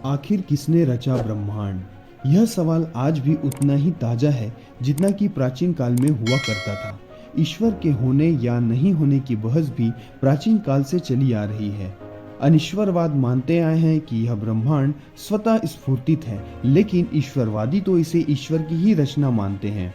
आखिर किसने रचा ब्रह्मांड? यह सवाल आज भी उतना ही ताजा है जितना कि प्राचीन काल में हुआ करता था। ईश्वर के होने या नहीं होने की बहस भी प्राचीन काल से चली आ रही है। अनिश्वरवाद मानते आए हैं कि यह ब्रह्मांड स्वतः स्फूर्तित है, लेकिन ईश्वरवादी तो इसे ईश्वर की ही रचना मानते हैं।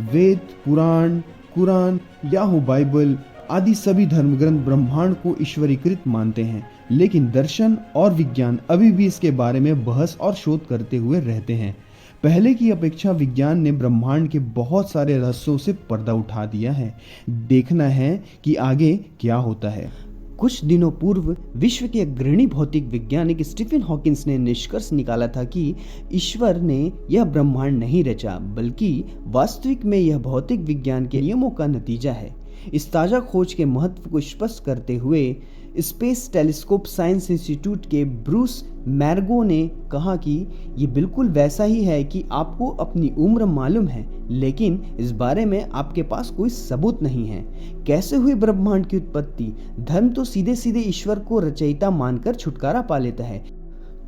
वेद, पुराण, कुरान या हो बाइबल आदि सभी धर्मग्रंथ ब्रह्मांड को ईश्वरीकृत मानते हैं, लेकिन दर्शन और विज्ञान अभी भी इसके बारे में बहस और शोध करते हुए रहते हैं। पहले की अपेक्षा विज्ञान ने ब्रह्मांड के बहुत सारे रहस्यों से पर्दा उठा दिया है। देखना है कि आगे क्या होता है। कुछ दिनों पूर्व विश्व के अग्रणी भौतिक वैज्ञानिक स्टीफन हॉकिंस ने निष्कर्ष निकाला था कि ईश्वर ने यह ब्रह्मांड नहीं रचा, बल्कि वास्तविक में यह भौतिक विज्ञान के नियमों का नतीजा है। इस ताज़ा खोज के महत्व को स्पष्ट करते हुए स्पेस टेलीस्कोप साइंस इंस्टीट्यूट के ब्रूस मैरगो ने कहा कि ये बिल्कुल वैसा ही है कि आपको अपनी उम्र मालूम है, लेकिन इस बारे में आपके पास कोई सबूत नहीं है। कैसे हुई ब्रह्मांड की उत्पत्ति? धर्म तो सीधे सीधे ईश्वर को रचयिता मानकर छुटकारा पा लेता है।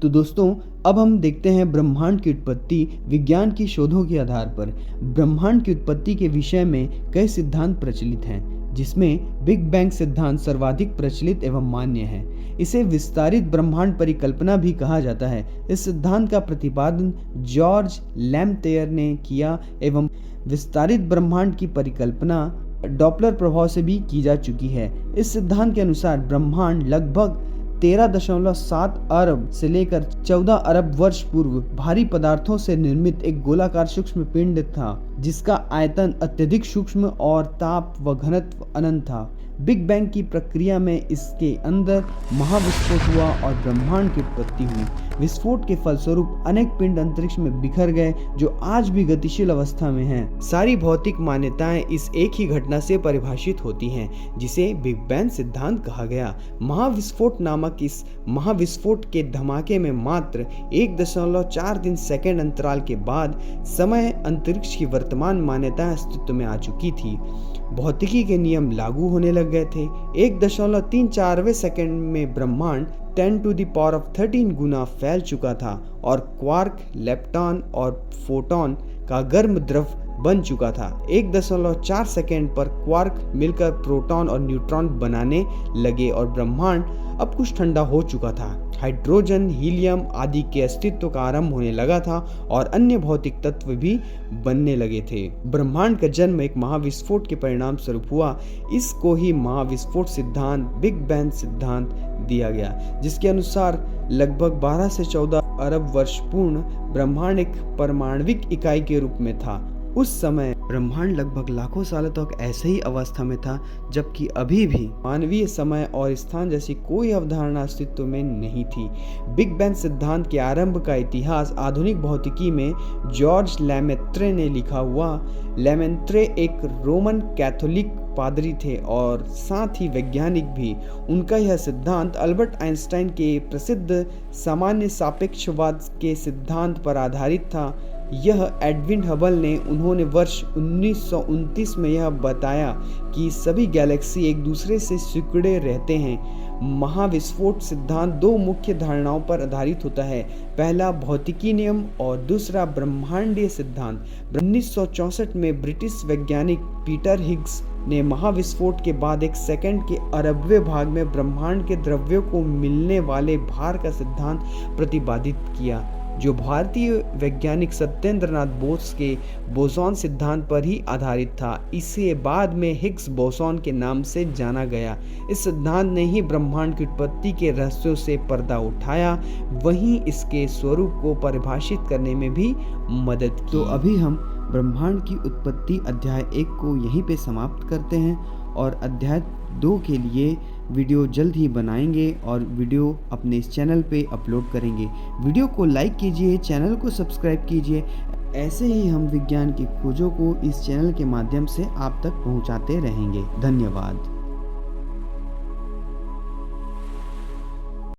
तो दोस्तों, अब हम देखते हैं ब्रह्मांड की उत्पत्ति विज्ञान की शोधों के आधार पर। ब्रह्मांड की उत्पत्ति के विषय में कई सिद्धांत प्रचलित हैं, जिसमें बिग बैंग सिद्धांत सर्वाधिक प्रचलित एवं मान्य है। इसे विस्तारित ब्रह्मांड परिकल्पना भी कहा जाता है। इस सिद्धांत का प्रतिपादन जॉर्ज लैम्पेयर ने किया एवं विस्तारित ब्रह्मांड की परिकल्पना डॉपलर प्रभाव से भी की जा चुकी है। इस सिद्धांत के अनुसार ब्रह्मांड लगभग 13.7 अरब से लेकर 14 अरब वर्ष पूर्व भारी पदार्थों से निर्मित एक गोलाकार सूक्ष्म पिंड था, जिसका आयतन अत्यधिक सूक्ष्म और ताप व घनत्व अनंत था। बिग बैंग की प्रक्रिया में इसके अंदर महाविस्फोट हुआ और ब्रह्मांड की उत्पत्ति हुई। विस्फोट के फलस्वरूप अनेक पिंड अंतरिक्ष में बिखर गए, जो आज भी गतिशील अवस्था में हैं। सारी भौतिक मान्यताएं इस एक ही घटना से परिभाषित होती हैं, जिसे बिग बैंग सिद्धांत कहा गया। महाविस्फोट नामक इस महाविस्फोट के धमाके में मात्र 1.4 सेकंड अंतराल के बाद समय अंतरिक्ष की वर्तमान मान्यताएं अस्तित्व में आ चुकी थी। भौतिकी के नियम लागू होने लग गए थे। 1.34 सेकंड में ब्रह्मांड 10⁻13 गुना फैल चुका था और क्वार्क, लेप्टॉन और फोटॉन का गर्म द्रव बन चुका था। 1.4 सेकंड पर क्वार्क मिलकर प्रोटॉन और न्यूट्रॉन बनाने लगे और ब्रह्मांड अब कुछ ठंडा हो चुका था। हाइड्रोजन, हीलियम आदि के अस्तित्व का आरंभ होने लगा था और अन्य भौतिक तत्व भी बनने लगे थे। ब्रह्मांड का जन्म एक महाविस्फोट के परिणाम स्वरूप हुआ। इसको ही महाविस्फोट सिद्धांत, बिग बैंग सिद्धांत दिया गया, जिसके अनुसार लगभग 12 से 14 अरब वर्ष पूर्ण ब्रह्मांड एक परमाणविक इकाई के रूप में था। उस समय ब्रह्मांड लगभग लाखों सालों तक ऐसे ही अवस्था में था, जबकि अभी भी मानवीय समय और स्थान जैसी कोई अवधारणा अस्तित्व में नहीं थी। बिग बैंग सिद्धांत के आरंभ का इतिहास आधुनिक भौतिकी में जॉर्ज लेमेत्रे ने लिखा हुआ। लेमेत्रे एक रोमन कैथोलिक पादरी थे और साथ ही वैज्ञानिक भी। उनका यह सिद्धांत अल्बर्ट आइंस्टाइन के प्रसिद्ध सामान्य सापेक्षवाद के सिद्धांत पर आधारित था। यह एडविन हबल ने उन्होंने वर्ष 1929 में यह बताया कि सभी गैलेक्सी एक दूसरे से सिकुड़े रहते हैं। महाविस्फोट सिद्धांत दो मुख्य धारणाओं पर आधारित होता है। पहला भौतिकी नियम और दूसरा ब्रह्मांडीय सिद्धांत। 1964 में ब्रिटिश वैज्ञानिक पीटर हिग्स ने महाविस्फोट के बाद एक सेकंड के अरबवें भाग में ब्रह्मांड के द्रव्यों को मिलने वाले भार का सिद्धांत प्रतिपादित किया, जो भारतीय वैज्ञानिक सत्येंद्रनाथ बोस के बोसॉन सिद्धांत पर ही आधारित था। इसे बाद में हिग्स बोसॉन के नाम से जाना गया। इस सिद्धांत ने ही ब्रह्मांड की उत्पत्ति के रहस्यों से पर्दा उठाया, वहीं इसके स्वरूप को परिभाषित करने में भी मदद की। तो अभी हम ब्रह्मांड की उत्पत्ति अध्याय 1 को यहीं पे समाप्त करते हैं और अध्याय 2 के लिए वीडियो जल्द ही बनाएंगे और वीडियो अपने इस चैनल पे अपलोड करेंगे। वीडियो को लाइक कीजिए, चैनल को सब्सक्राइब कीजिए। ऐसे ही हम विज्ञान की खोजों को इस चैनल के माध्यम से आप तक पहुंचाते रहेंगे। धन्यवाद।